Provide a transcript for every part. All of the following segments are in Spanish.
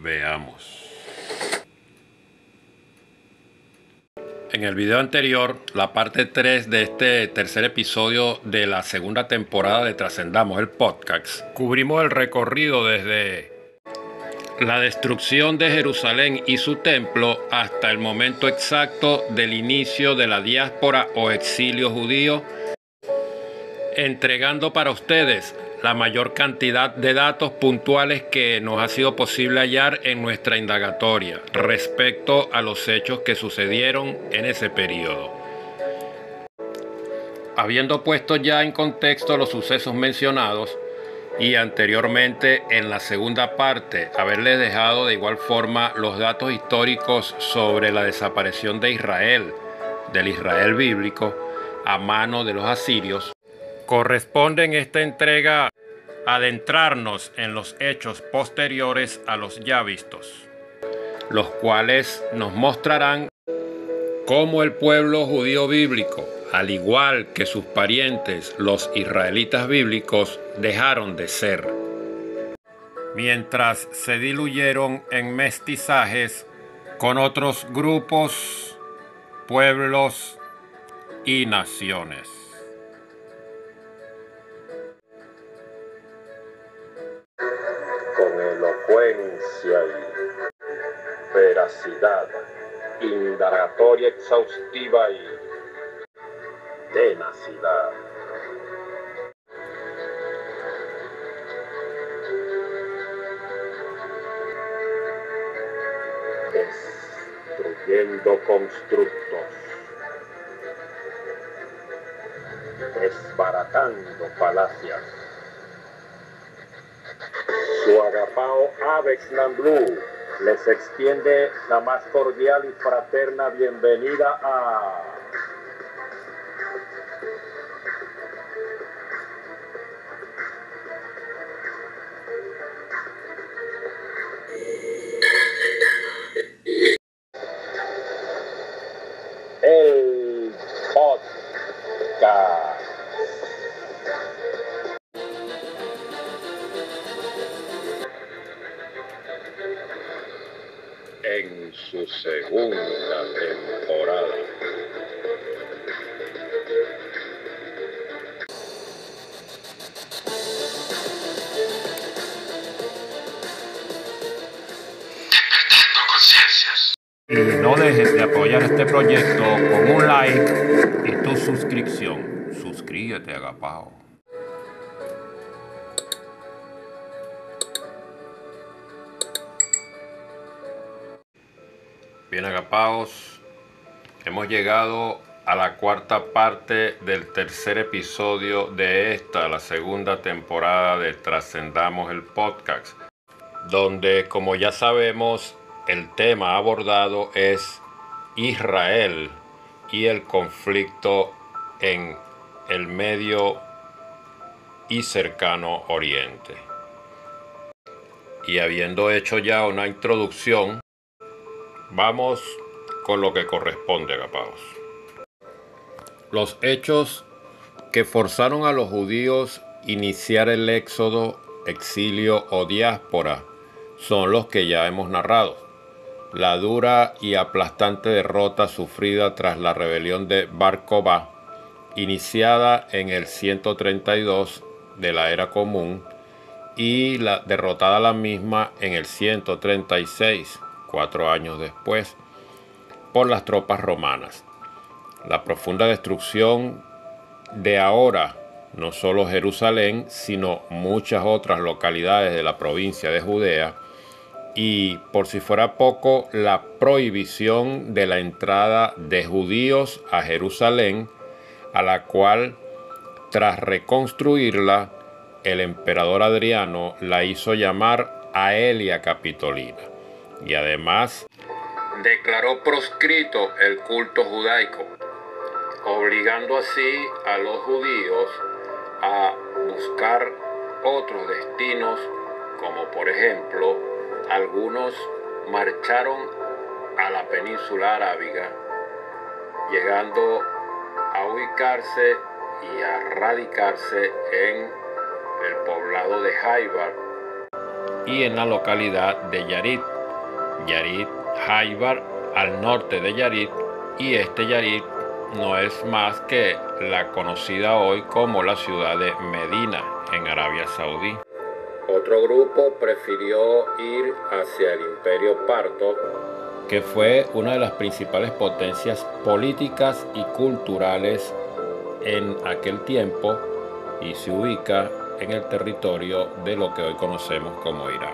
Veamos. En el video anterior, la parte 3 de este tercer episodio de la segunda temporada de Trascendamos el Podcast, cubrimos el recorrido desde la destrucción de Jerusalén y su templo hasta el momento exacto del inicio de la diáspora o exilio judío, entregando para ustedes la mayor cantidad de datos puntuales que nos ha sido posible hallar en nuestra indagatoria respecto a los hechos que sucedieron en ese periodo. Habiendo puesto ya en contexto los sucesos mencionados y anteriormente en la segunda parte haberles dejado de igual forma los datos históricos sobre la desaparición de Israel, del Israel bíblico, a mano de los asirios, corresponde en esta entrega adentrarnos en los hechos posteriores a los ya vistos, los cuales nos mostrarán cómo el pueblo judío bíblico, al igual que sus parientes los israelitas bíblicos, dejaron de ser, mientras se diluyeron en mestizajes con otros grupos, pueblos y naciones. Con elocuencia y veracidad, indagatoria exhaustiva y tenacidad. Destruyendo constructos, desbaratando palacios. Su agapao Avex Namblú les extiende la más cordial y fraterna bienvenida a el podcast. En su segunda temporada. Y no dejes de apoyar este proyecto con un like y tu suscripción. Suscríbete, agapao. Bien, agapaos, hemos llegado a la cuarta parte del tercer episodio de esta, la segunda temporada de Trascendamos el Podcast, donde, como ya sabemos, el tema abordado es Israel y el conflicto en el Medio y Cercano Oriente. Y habiendo hecho ya una introducción, vamos con lo que corresponde, agapaos. Los hechos que forzaron a los judíos iniciar el éxodo, exilio o diáspora son los que ya hemos narrado. La dura y aplastante derrota sufrida tras la rebelión de Bar Kokhba, iniciada en el 132 de la Era Común, y la derrotada la misma en el 136, 4 años después, por las tropas romanas. La profunda destrucción de ahora, no solo Jerusalén, sino muchas otras localidades de la provincia de Judea, y por si fuera poco, la prohibición de la entrada de judíos a Jerusalén, a la cual, tras reconstruirla, el emperador Adriano la hizo llamar Aelia Capitolina, y además declaró proscrito el culto judaico, obligando así a los judíos a buscar otros destinos, como por ejemplo, algunos marcharon a la península arábiga, llegando a ubicarse y a radicarse en el poblado de Haibar y en la localidad de Yarit, Yarit Haibar al norte de Yarit, y este Yarit no es más que la conocida hoy como la ciudad de Medina en Arabia Saudí. Otro grupo prefirió ir hacia el Imperio Parto, que fue una de las principales potencias políticas y culturales en aquel tiempo y se ubica en el territorio de lo que hoy conocemos como Irán.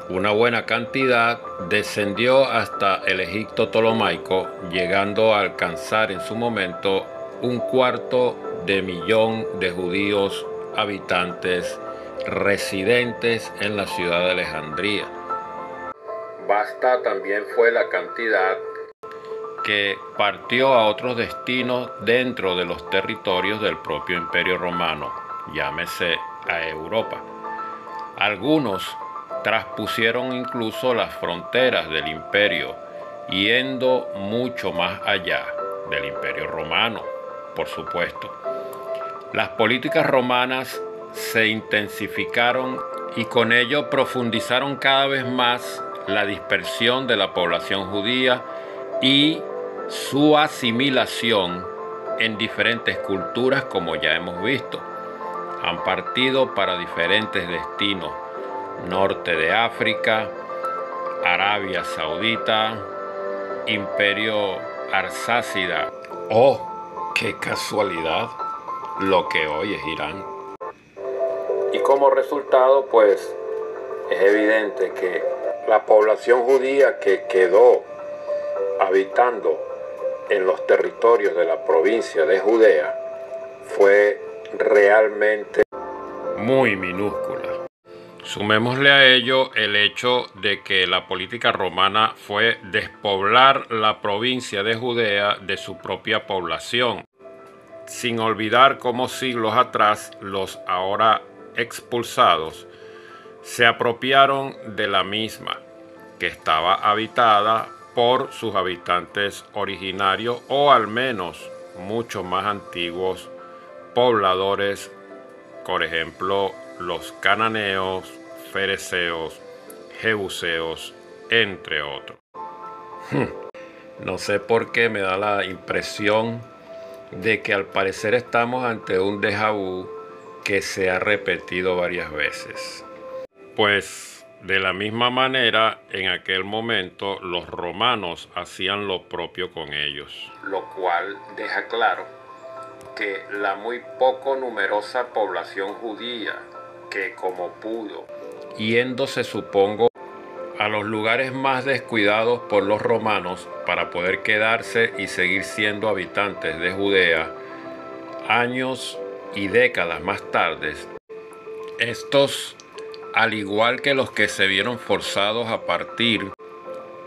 Una buena cantidad descendió hasta el Egipto Ptolomaico, llegando a alcanzar en su momento 250.000 de judíos habitantes residentes en la ciudad de Alejandría. Vasta también fue la cantidad que partió a otros destinos dentro de los territorios del propio Imperio Romano, llámese a Europa. Algunos traspusieron incluso las fronteras del imperio, yendo mucho más allá del Imperio Romano, por supuesto. Las políticas romanas se intensificaron y con ello profundizaron cada vez más la dispersión de la población judía y su asimilación en diferentes culturas, como ya hemos visto. Han partido para diferentes destinos: norte de África, Arabia Saudita, Imperio Arsácida. ¡Oh, qué casualidad! Lo que hoy es Irán. Y como resultado, pues, es evidente que la población judía que quedó habitando en los territorios de la provincia de Judea fue realmente muy minúscula. Sumémosle a ello el hecho de que la política romana fue despoblar la provincia de Judea de su propia población, sin olvidar cómo siglos atrás los ahora expulsados se apropiaron de la misma, que estaba habitada por sus habitantes originarios o al menos mucho más antiguos pobladores, por ejemplo los cananeos, fereceos, jebuseos, entre otros. No sé por qué me da la impresión de que al parecer estamos ante un déjà vu que se ha repetido varias veces. Pues de la misma manera, en aquel momento los romanos hacían lo propio con ellos, lo cual deja claro que la muy poco numerosa población judía que, como pudo, yéndose supongo a los lugares más descuidados por los romanos para poder quedarse y seguir siendo habitantes de Judea, años y décadas más tarde, estos, al igual que los que se vieron forzados a partir,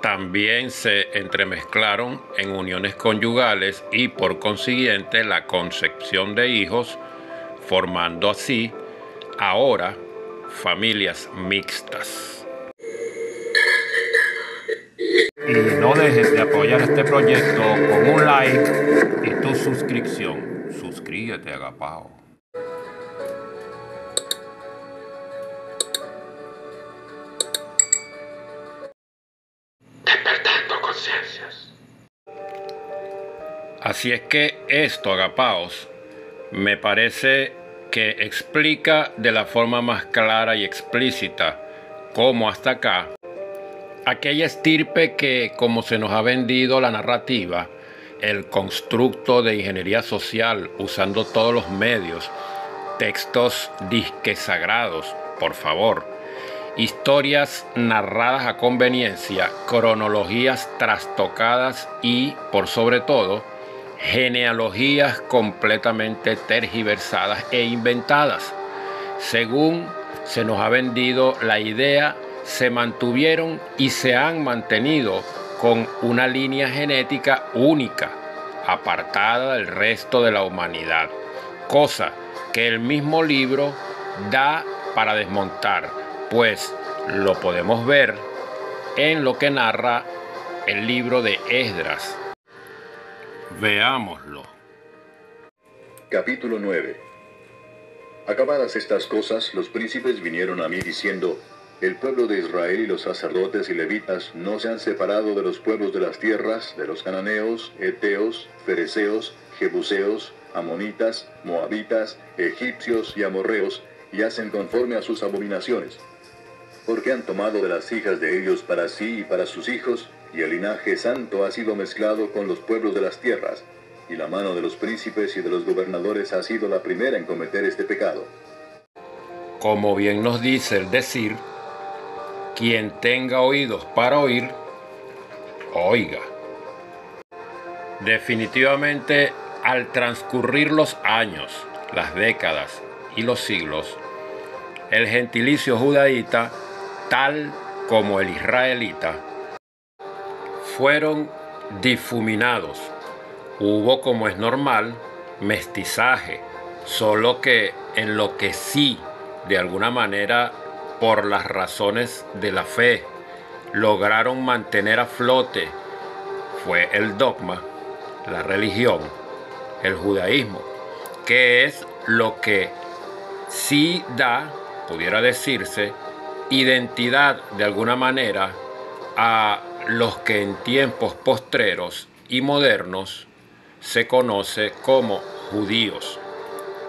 también se entremezclaron en uniones conyugales y por consiguiente la concepción de hijos, formando así ahora familias mixtas. Y no dejes de apoyar este proyecto con un like y tu suscripción. Suscríbete, agapao. Despertando conciencias. Así es que esto, agapaos, me parece que explica de la forma más clara y explícita cómo hasta acá aquella estirpe que, como se nos ha vendido la narrativa, el constructo de ingeniería social usando todos los medios, textos disque sagrados, por favor, historias narradas a conveniencia, cronologías trastocadas y, por sobre todo, genealogías completamente tergiversadas e inventadas. Según se nos ha vendido la idea, se mantuvieron y se han mantenido con una línea genética única, apartada del resto de la humanidad, cosa que el mismo libro da para desmontar, pues lo podemos ver en lo que narra el libro de Esdras. Veámoslo. Capítulo 9. Acabadas estas cosas, los príncipes vinieron a mí diciendo: El pueblo de Israel y los sacerdotes y levitas no se han separado de los pueblos de las tierras, de los cananeos, heteos, fereceos, jebuseos, amonitas, moabitas, egipcios y amorreos, y hacen conforme a sus abominaciones. Porque han tomado de las hijas de ellos para sí y para sus hijos, y el linaje santo ha sido mezclado con los pueblos de las tierras, y la mano de los príncipes y de los gobernadores ha sido la primera en cometer este pecado. Como bien nos dice el decir, quien tenga oídos para oír, oiga. Definitivamente, al transcurrir los años, las décadas y los siglos, el gentilicio judaíta, tal como el israelita, fueron difuminados. Hubo, como es normal, mestizaje, solo que en lo que sí, de alguna manera, por las razones de la fe, lograron mantener a flote fue el dogma, la religión, el judaísmo, que es lo que sí da, pudiera decirse, identidad de alguna manera a los que en tiempos postreros y modernos se conoce como judíos.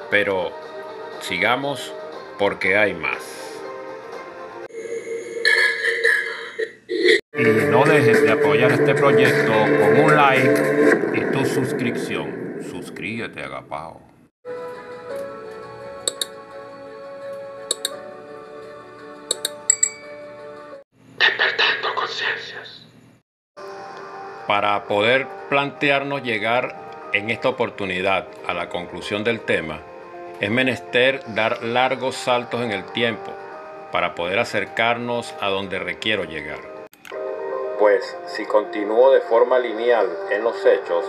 Pero sigamos porque hay más. Y no dejes de apoyar este proyecto con un like y tu suscripción. Suscríbete, agapao. Despertando conciencias. Para poder plantearnos llegar en esta oportunidad a la conclusión del tema, es menester dar largos saltos en el tiempo para poder acercarnos a donde requiero llegar. Pues si continúo de forma lineal en los hechos,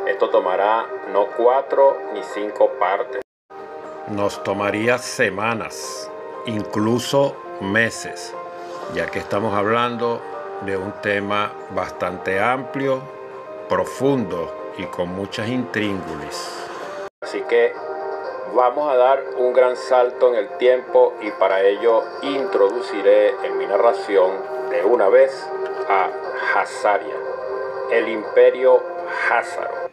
esto tomará no 4 ni 5 partes. Nos tomaría semanas, incluso meses, ya que estamos hablando de un tema bastante amplio, profundo y con muchas intríngulis. Así que vamos a dar un gran salto en el tiempo y para ello introduciré en mi narración de una vez a Hazaria, el imperio házaro.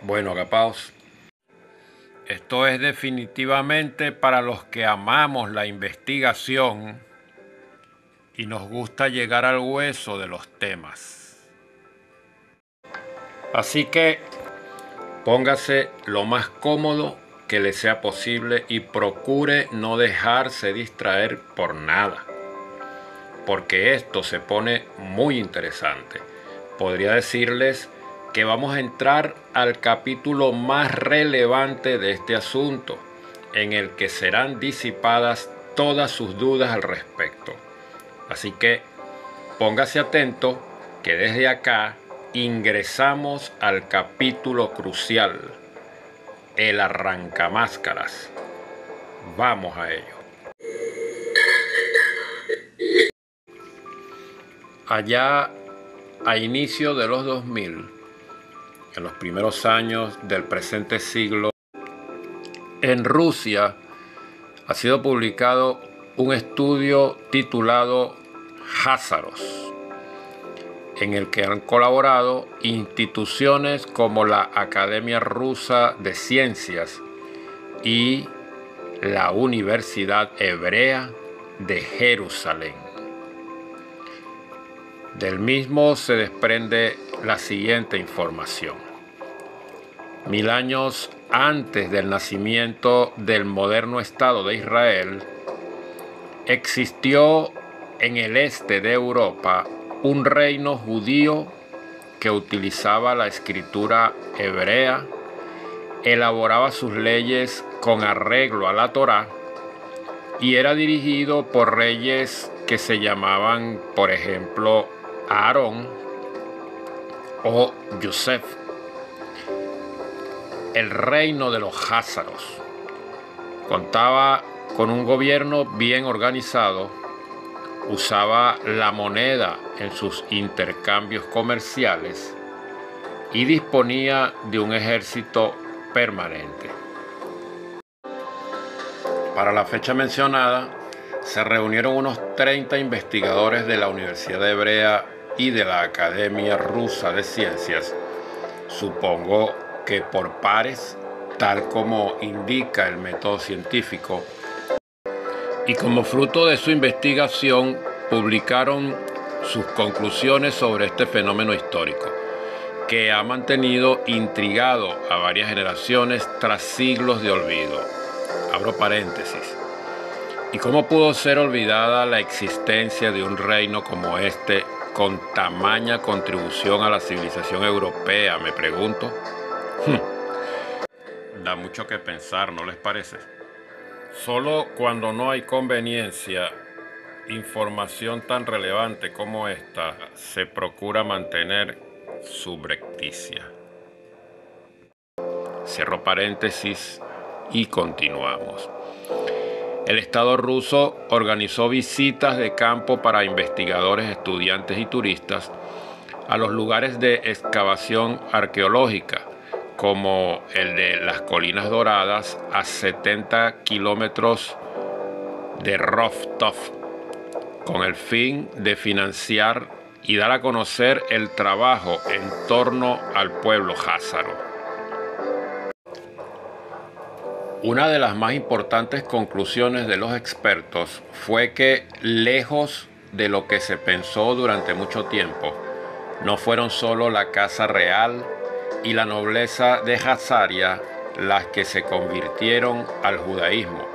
Bueno, agapaos, esto es definitivamente para los que amamos la investigación y nos gusta llegar al hueso de los temas. Así que póngase lo más cómodo que le sea posible y procure no dejarse distraer por nada, porque esto se pone muy interesante. Podría decirles que vamos a entrar al capítulo más relevante de este asunto, en el que serán disipadas todas sus dudas al respecto. Así que póngase atento que desde acá ingresamos al capítulo crucial, el arrancamáscaras. Vamos a ello. Allá a inicio de los 2000, en los primeros años del presente siglo, en Rusia ha sido publicado un estudio titulado Házaros, en el que han colaborado instituciones como la Academia Rusa de Ciencias y la Universidad Hebrea de Jerusalén. Del mismo se desprende la siguiente información. 1000 años antes del nacimiento del moderno Estado de Israel, existió en el este de Europa un reino judío que utilizaba la escritura hebrea, elaboraba sus leyes con arreglo a la Torá y era dirigido por reyes que se llamaban, por ejemplo, Aarón o Yosef. El reino de los házaros contaba con un gobierno bien organizado, usaba la moneda en sus intercambios comerciales y disponía de un ejército permanente. Para la fecha mencionada, se reunieron unos 30 investigadores de la Universidad Hebrea y de la Academia Rusa de Ciencias, supongo que por pares, tal como indica el método científico, y como fruto de su investigación publicaron sus conclusiones sobre este fenómeno histórico, que ha mantenido intrigado a varias generaciones tras siglos de olvido. Abro paréntesis. ¿Y cómo pudo ser olvidada la existencia de un reino como este con tamaña contribución a la civilización europea, me pregunto? Da mucho que pensar, ¿no les parece? Solo cuando no hay conveniencia, información tan relevante como esta se procura mantener subrepticia. Cierro paréntesis y continuamos. El Estado ruso organizó visitas de campo para investigadores, estudiantes y turistas a los lugares de excavación arqueológica, como el de las Colinas Doradas a 70 kilómetros de Rostov, con el fin de financiar y dar a conocer el trabajo en torno al pueblo házaro. Una de las más importantes conclusiones de los expertos fue que, lejos de lo que se pensó durante mucho tiempo, no fueron solo la casa real y la nobleza de Hazaria las que se convirtieron al judaísmo,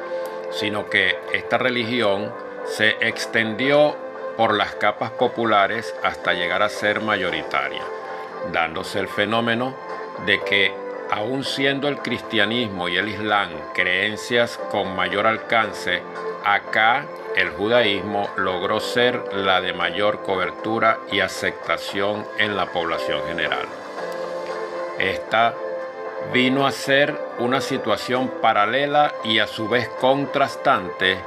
sino que esta religión se extendió por las capas populares hasta llegar a ser mayoritaria, dándose el fenómeno de que, aun siendo el cristianismo y el islam creencias con mayor alcance, acá el judaísmo logró ser la de mayor cobertura y aceptación en la población general. Esta vino a ser una situación paralela y a su vez contrastante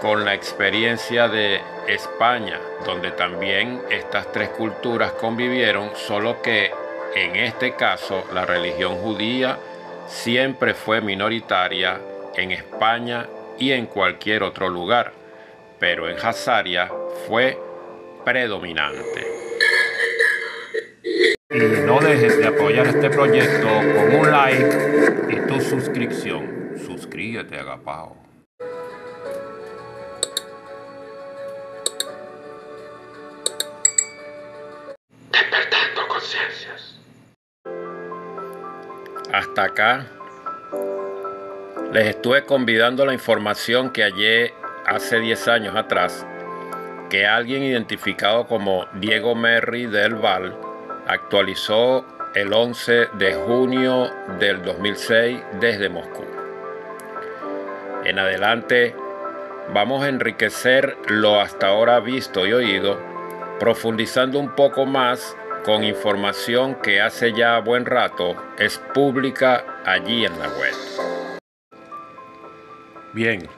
con la experiencia de España, donde también estas tres culturas convivieron, solo que en este caso la religión judía siempre fue minoritaria en España y en cualquier otro lugar, pero en Hazaria fue predominante. Y no dejes de apoyar este proyecto con un like y tu suscripción. Suscríbete, agapao. Despertando conciencias. Hasta acá les estuve convidando la información que hallé hace 10 años atrás, que alguien identificado como Diego Merri del Val actualizó el 11 de junio del 2006 desde Moscú. En adelante vamos a enriquecer lo hasta ahora visto y oído, profundizando un poco más con información que hace ya buen rato es pública allí en la web. Bien,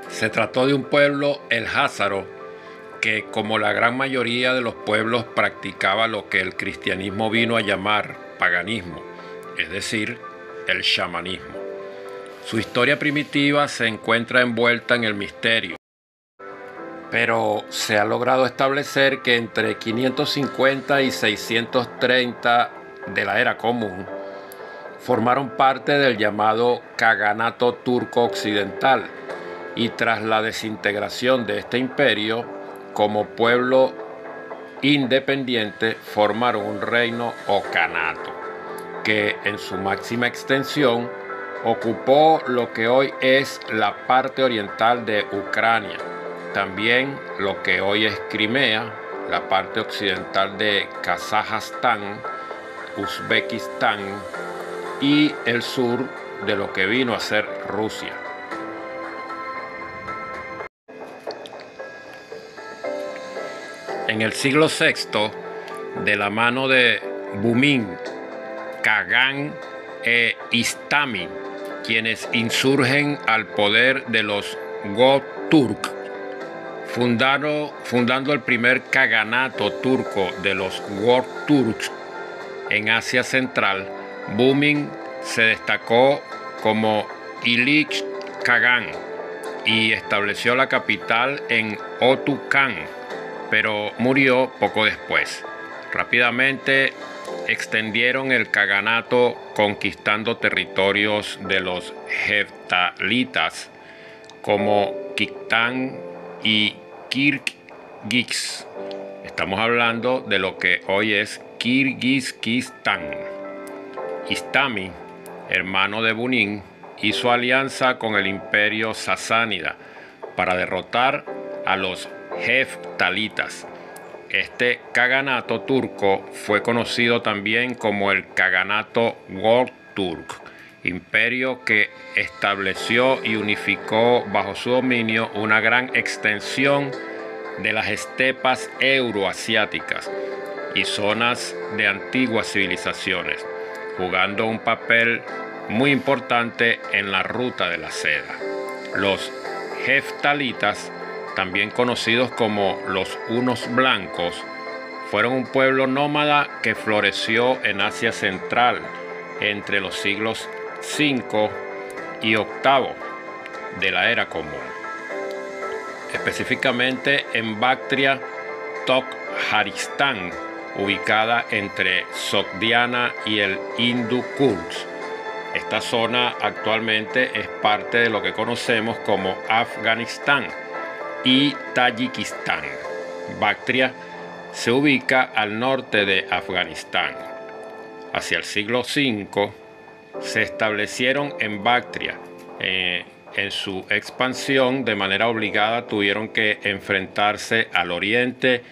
se trató de un pueblo, el házaro, que como la gran mayoría de los pueblos practicaba lo que el cristianismo vino a llamar paganismo, es decir, el chamanismo. Su historia primitiva se encuentra envuelta en el misterio, pero se ha logrado establecer que entre 550 y 630 de la era común formaron parte del llamado Kaganato turco occidental, y tras la desintegración de este imperio, como pueblo independiente formaron un reino o kanato, que en su máxima extensión ocupó lo que hoy es la parte oriental de Ucrania, también lo que hoy es Crimea, la parte occidental de Kazajstán, Uzbekistán y el sur de lo que vino a ser Rusia. En el siglo VI, de la mano de Bumin, Kagán e Istami, quienes insurgen al poder de los Göktürk, fundando el primer Kaganato turco de los Göktürk, en Asia Central, Bumin se destacó como Ilich Khagan y estableció la capital en Otu-Khan, pero murió poco después. Rápidamente extendieron el kaganato conquistando territorios de los heftalitas como Kiktan y Kirguiz. Estamos hablando de lo que hoy es Kirguizistán. Istami, hermano de Bunin, hizo alianza con el imperio sasánida para derrotar a los heftalitas. Este kaganato turco fue conocido también como el Kaganato Göktürk, imperio que estableció y unificó bajo su dominio una gran extensión de las estepas euroasiáticas y zonas de antiguas civilizaciones, jugando un papel muy importante en la ruta de la seda. Los heftalitas, también conocidos como los hunos blancos, fueron un pueblo nómada que floreció en Asia Central entre los siglos V y VIII de la Era Común, específicamente en Bactria, Tokhtaristán, ubicada entre Sogdiana y el Hindu Kush. Esta zona actualmente es parte de lo que conocemos como Afganistán y Tayikistán. Bactria se ubica al norte de Afganistán. Hacia el siglo V se establecieron en Bactria. En su expansión, de manera obligada, tuvieron que enfrentarse al oriente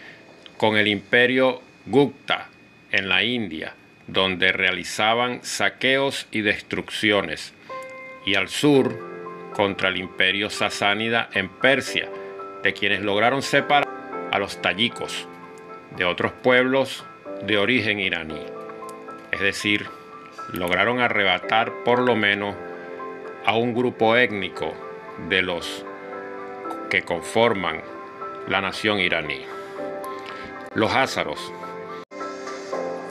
con el imperio Gupta en la India, donde realizaban saqueos y destrucciones, y al sur contra el imperio sasánida en Persia, de quienes lograron separar a los tayikos de otros pueblos de origen iraní. Es decir, lograron arrebatar por lo menos a un grupo étnico de los que conforman la nación iraní. Los házaros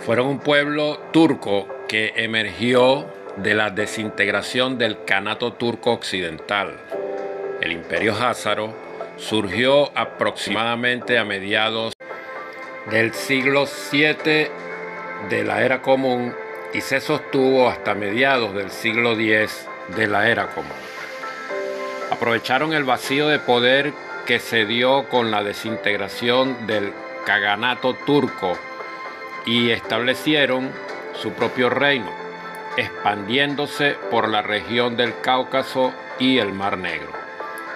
fueron un pueblo turco que emergió de la desintegración del Kanato turco occidental. El imperio házaro surgió aproximadamente a mediados del siglo VII de la Era Común y se sostuvo hasta mediados del siglo X de la Era Común. Aprovecharon el vacío de poder que se dio con la desintegración del Kaganato turco y establecieron su propio reino, expandiéndose por la región del Cáucaso y el Mar Negro.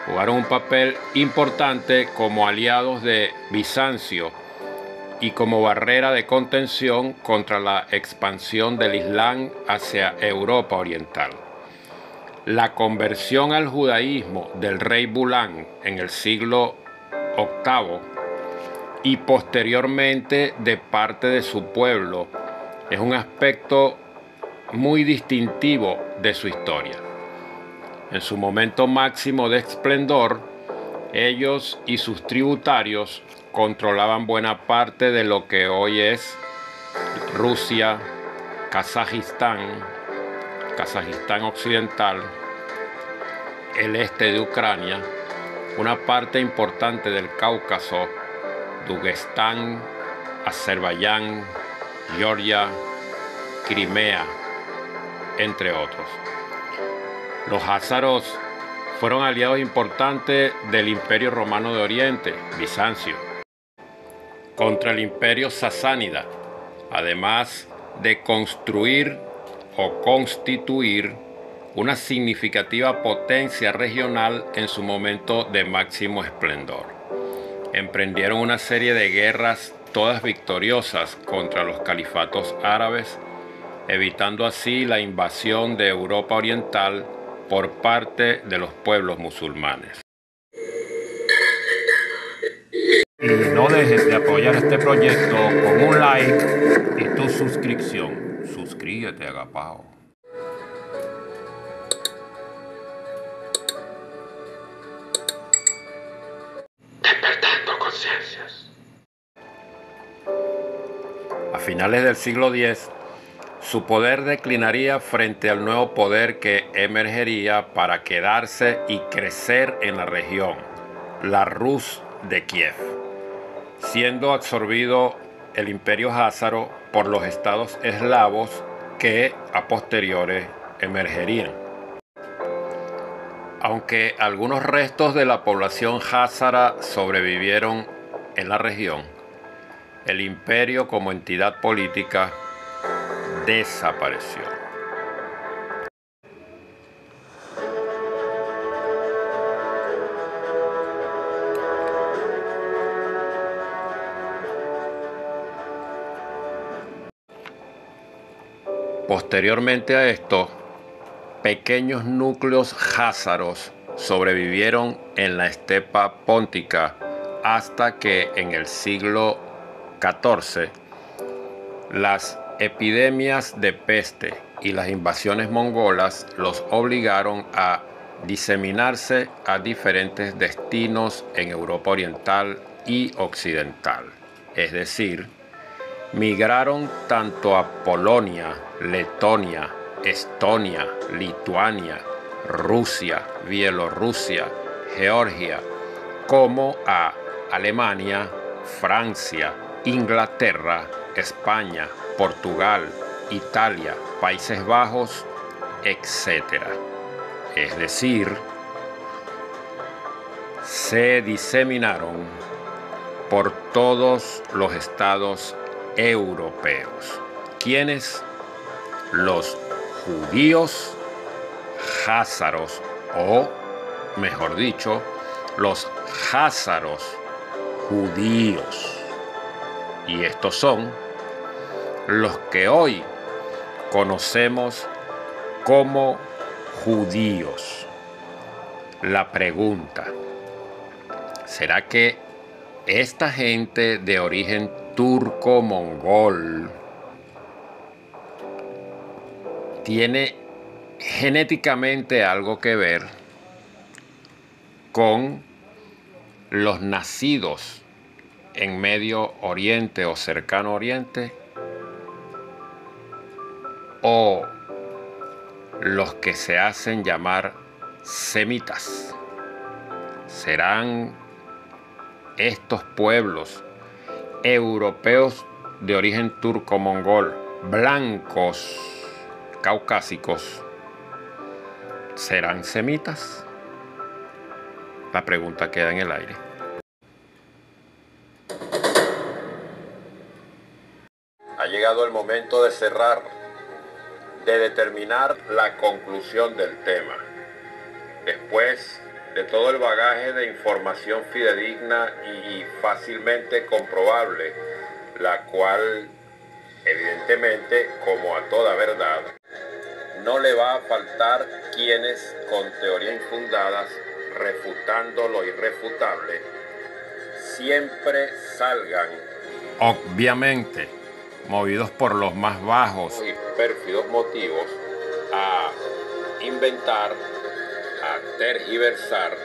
Jugaron un papel importante como aliados de Bizancio y como barrera de contención contra la expansión del Islam hacia Europa Oriental. La conversión al judaísmo del rey Bulán en el siglo VIII y posteriormente de parte de su pueblo es un aspecto muy distintivo de su historia. En su momento máximo de esplendor, ellos y sus tributarios controlaban buena parte de lo que hoy es Rusia, Kazajistán occidental, el este de Ucrania, una parte importante del Cáucaso, Dagestán, Azerbaiyán, Georgia, Crimea, entre otros. Los házaros fueron aliados importantes del Imperio Romano de Oriente, Bizancio, contra el Imperio Sasánida, además de construir o constituir una significativa potencia regional en su momento de máximo esplendor. Emprendieron una serie de guerras, todas victoriosas, contra los califatos árabes, evitando así la invasión de Europa Oriental por parte de los pueblos musulmanes. Y no dejes de apoyar este proyecto con un like y tu suscripción. Suscríbete, agapao. Despertando conciencias. A finales del siglo X, su poder declinaría frente al nuevo poder que emergería para quedarse y crecer en la región, la Rus de Kiev, siendo absorbido el imperio házaro por los estados eslavos que a posteriores emergerían. Aunque algunos restos de la población házara sobrevivieron en la región, el imperio como entidad política desapareció. Posteriormente a esto, pequeños núcleos házaros sobrevivieron en la estepa póntica hasta que en el siglo XIV las epidemias de peste y las invasiones mongolas los obligaron a diseminarse a diferentes destinos en Europa Oriental y Occidental. Es decir, migraron tanto a Polonia, Letonia, Estonia, Lituania, Rusia, Bielorrusia, Georgia, como a Alemania, Francia, Inglaterra, España, Portugal, Italia, Países Bajos, etc. Es decir, se diseminaron por todos los estados europeos. ¿Quiénes? Los judíos házaros, o mejor dicho, los házaros judíos. Y estos son los que hoy conocemos como judíos. La pregunta: ¿será que esta gente de origen turco-mongol tiene genéticamente algo que ver con los nacidos en Medio Oriente o Cercano Oriente, o los que se hacen llamar semitas? ¿Serán estos pueblos europeos de origen turco-mongol, blancos, caucásicos, serán semitas? La pregunta queda en el aire. Ha llegado el momento de cerrar, de determinar la conclusión del tema. Después de todo el bagaje de información fidedigna y fácilmente comprobable, la cual, evidentemente, como a toda verdad, no le va a faltar quienes, con teorías infundadas, refutando lo irrefutable, siempre salgan, obviamente, movidos por los más bajos y pérfidos motivos, a inventar, a tergiversar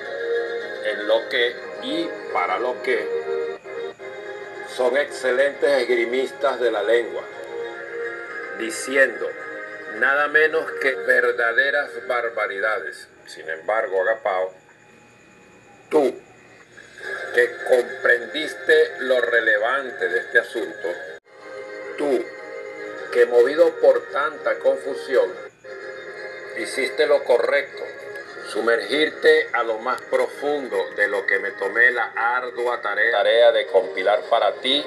en lo que y para lo que son excelentes esgrimistas de la lengua, diciendo nada menos que verdaderas barbaridades. Sin embargo, Agapao, tú, que comprendiste lo relevante de este asunto, tú, que movido por tanta confusión, hiciste lo correcto, sumergirte a lo más profundo de lo que me tomé la ardua tarea de compilar para ti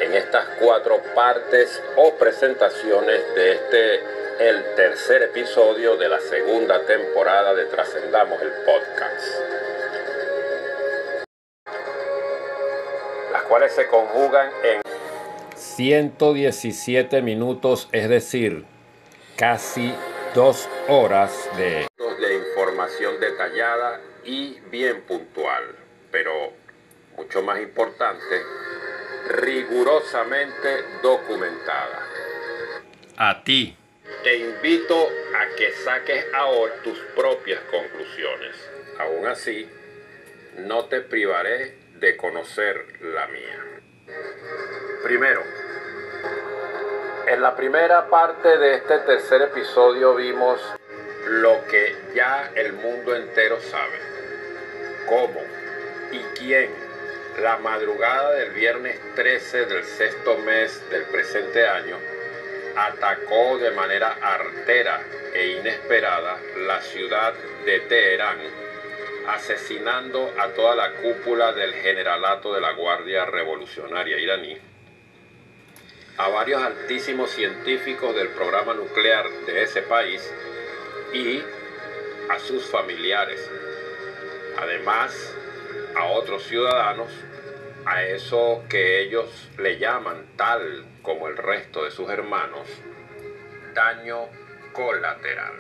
en estas 4 partes o presentaciones de el tercer episodio de la segunda temporada de Trascendamos el Podcast, las cuales se conjugan en 117 minutos, es decir, casi 2 horas de información detallada y bien puntual, pero mucho más importante, rigurosamente documentada. A ti te invito a que saques ahora tus propias conclusiones. Aún así, no te privaré de conocer la mía. Primero, En la primera parte de este tercer episodio vimos lo que ya el mundo entero sabe. ¿Cómo y quién? La madrugada del viernes 13 del sexto mes del presente año atacó de manera artera e inesperada la ciudad de Teherán, asesinando a toda la cúpula del generalato de la Guardia Revolucionaria iraní, a varios altísimos científicos del programa nuclear de ese país y a sus familiares. Además, a otros ciudadanos, a eso que ellos le llaman, tal como el resto de sus hermanos, daño colateral.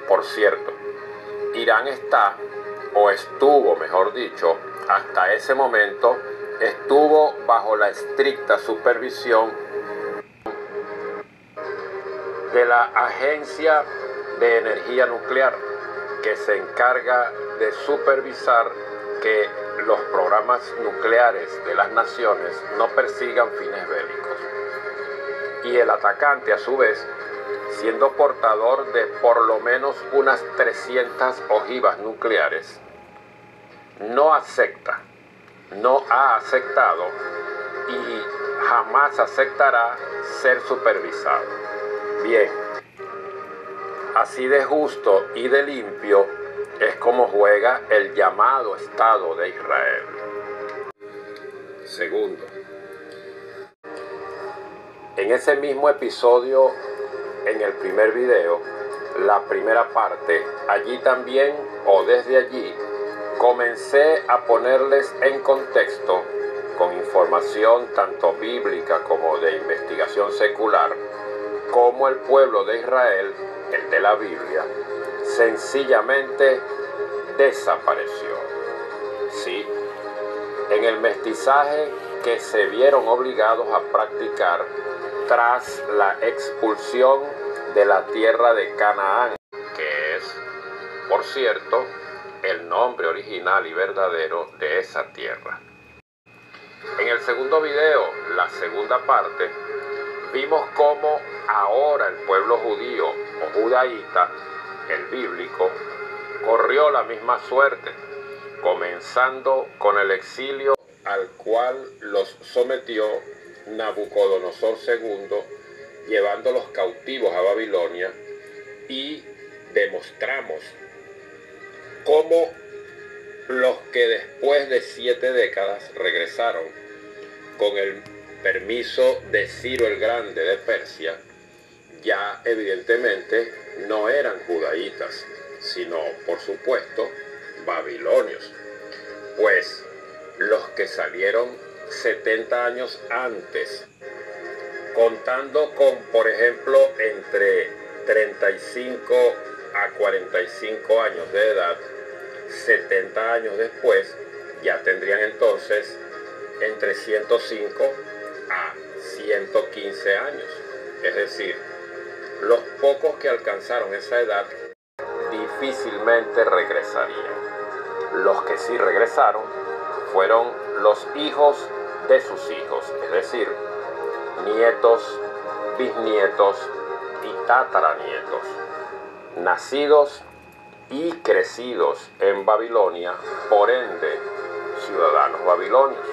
Por cierto, Irán está, o estuvo, mejor dicho, hasta ese momento, estuvo bajo la estricta supervisión de la Agencia de Energía Nuclear, que se encarga de supervisar que los programas nucleares de las naciones no persigan fines bélicos. Y el atacante, a su vez, siendo portador de por lo menos unas 300 ojivas nucleares, no ha aceptado y jamás aceptará ser supervisado. Bien, así de justo y de limpio es como juega el llamado Estado de Israel. Segundo, en ese mismo episodio, en el primer video, la primera parte, allí también, o desde allí, comencé a ponerles en contexto, con información tanto bíblica como de investigación secular, cómo el pueblo de Israel, el de la Biblia, sencillamente desapareció. Sí, en el mestizaje que se vieron obligados a practicar tras la expulsión de la tierra de Canaán, que es, por cierto, el nombre original y verdadero de esa tierra. En el segundo video, la segunda parte, vimos cómo ahora el pueblo judío o judaíta, el bíblico, corrió la misma suerte, comenzando con el exilio al cual los sometió Nabucodonosor II, llevándolos cautivos a Babilonia, y demostramos cómo los que después de 7 décadas regresaron con el permiso de Ciro el Grande de Persia, ya evidentemente no eran judaítas, sino, por supuesto, babilonios, pues los que salieron 70 años antes, contando con, por ejemplo, entre 35 a 45 años de edad, 70 años después, ya tendrían entonces entre 105 a 115 años. Es decir, los pocos que alcanzaron esa edad difícilmente regresarían. Los que sí regresaron fueron los hijos de sus hijos, es decir, nietos, bisnietos y tataranietos, nacidos y crecidos en Babilonia, por ende, ciudadanos babilonios.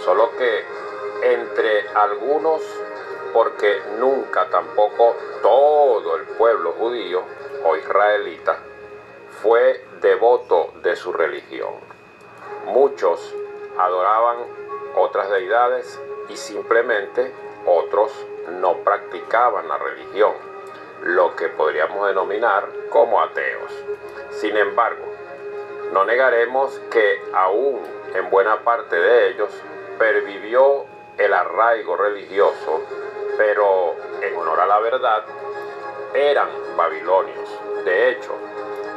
Solo que entre algunos, porque nunca tampoco todo el pueblo judío o israelita fue devoto de su religión. Muchos adoraban otras deidades y simplemente otros no practicaban la religión, lo que podríamos denominar como ateos. Sin embargo, no negaremos que aún en buena parte de ellos pervivió el arraigo religioso, pero en honor a la verdad, eran babilonios. De hecho,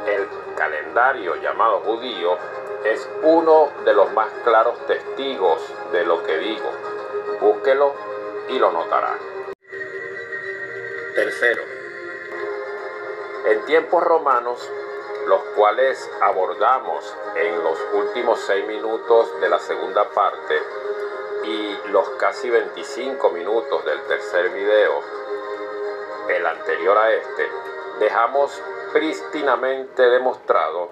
el calendario llamado judío es uno de los más claros testigos de lo que digo. Búsquelo y lo notará. Tercero, en tiempos romanos, los cuales abordamos en los últimos 6 minutos de la segunda parte, y los casi 25 minutos del tercer video, el anterior a este, dejamos prístinamente demostrado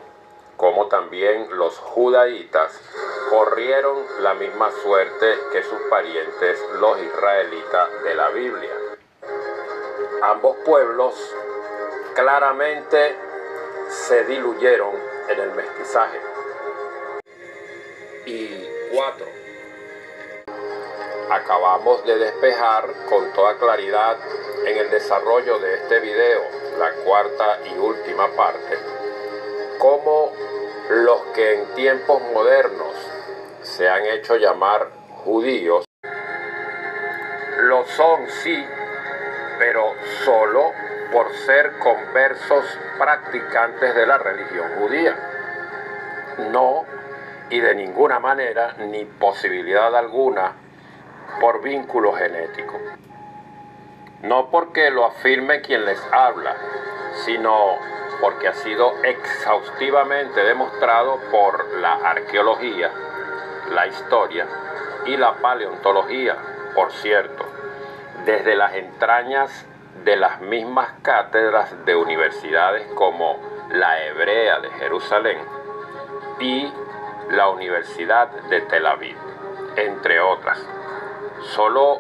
cómo también los judaítas corrieron la misma suerte que sus parientes los israelitas de la Biblia. Ambos pueblos claramente se diluyeron en el mestizaje. Y 4. Acabamos de despejar con toda claridad en el desarrollo de este video, la cuarta y última parte, cómo los que en tiempos modernos se han hecho llamar judíos, lo son sí, pero solo por ser conversos practicantes de la religión judía. No, y de ninguna manera, ni posibilidad alguna, por vínculo genético. No porque lo afirme quien les habla, sino porque ha sido exhaustivamente demostrado por la arqueología, la historia y la paleontología, por cierto, desde las entrañas de las mismas cátedras de universidades como la Hebrea de Jerusalén y la Universidad de Tel Aviv, entre otras. Solo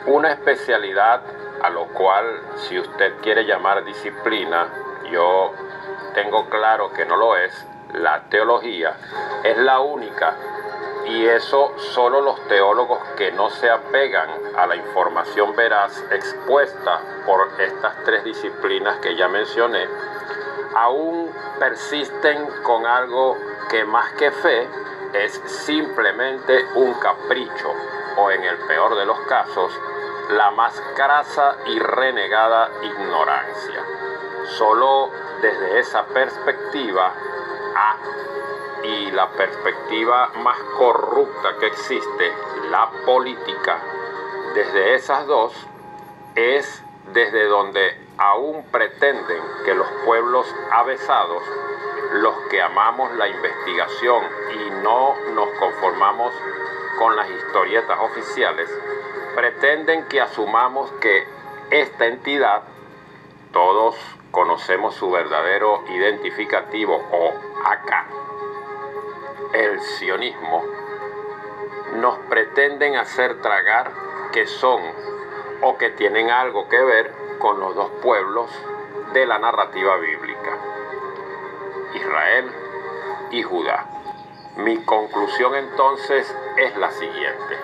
una especialidad, a lo cual, si usted quiere llamar disciplina, yo tengo claro que no lo es, la teología, es la única, y eso solo los teólogos que no se apegan a la información veraz expuesta por estas tres disciplinas que ya mencioné, aún persisten con algo que más que fe es simplemente un capricho, o en el peor de los casos, la más crasa y renegada ignorancia. Solo desde esa perspectiva, y la perspectiva más corrupta que existe, la política, desde esas dos, es desde donde aún pretenden que los pueblos avesados, los que amamos la investigación y no nos conformamos con las historietas oficiales, pretenden que asumamos que esta entidad, todos conocemos su verdadero identificativo, o acá, el sionismo, nos pretenden hacer tragar que son o que tienen algo que ver con los dos pueblos de la narrativa bíblica, Israel y Judá. Mi conclusión entonces es la siguiente: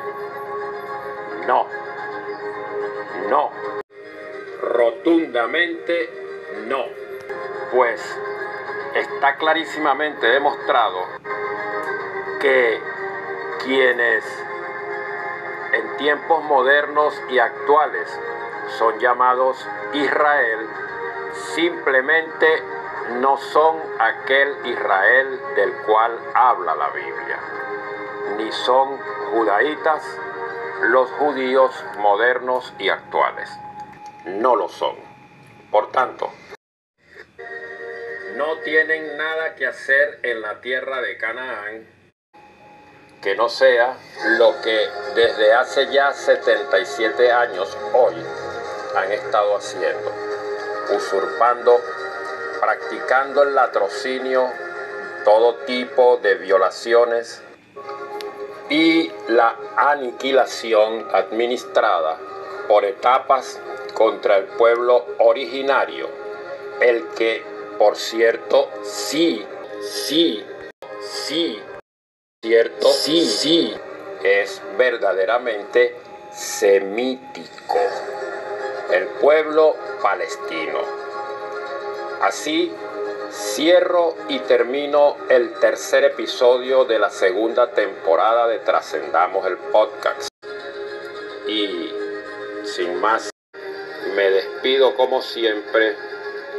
no, rotundamente no, pues está clarísimamente demostrado que quienes en tiempos modernos y actuales son llamados Israel simplemente no son aquel Israel del cual habla la Biblia, ni son judaítas los judíos modernos y actuales. No lo son. Por tanto, no tienen nada que hacer en la tierra de Canaán que no sea lo que desde hace ya 77 años hoy han estado haciendo, usurpando, practicando el latrocinio, todo tipo de violaciones y la aniquilación administrada por etapas contra el pueblo originario, el que, por cierto, sí, es verdaderamente semítico, el pueblo palestino. Así cierro y termino el tercer episodio de la segunda temporada de Trascendamos el Podcast. Y sin más, me despido como siempre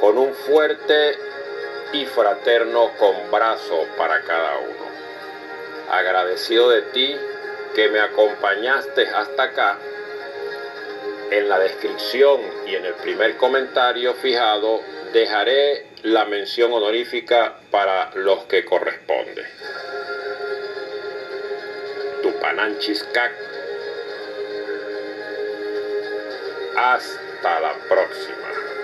con un fuerte y fraterno combrazo para cada uno. Agradecido de ti que me acompañaste hasta acá. En la descripción y en el primer comentario fijado dejaré la mención honorífica para los que corresponde. Tupananchis Cac, Hasta la próxima.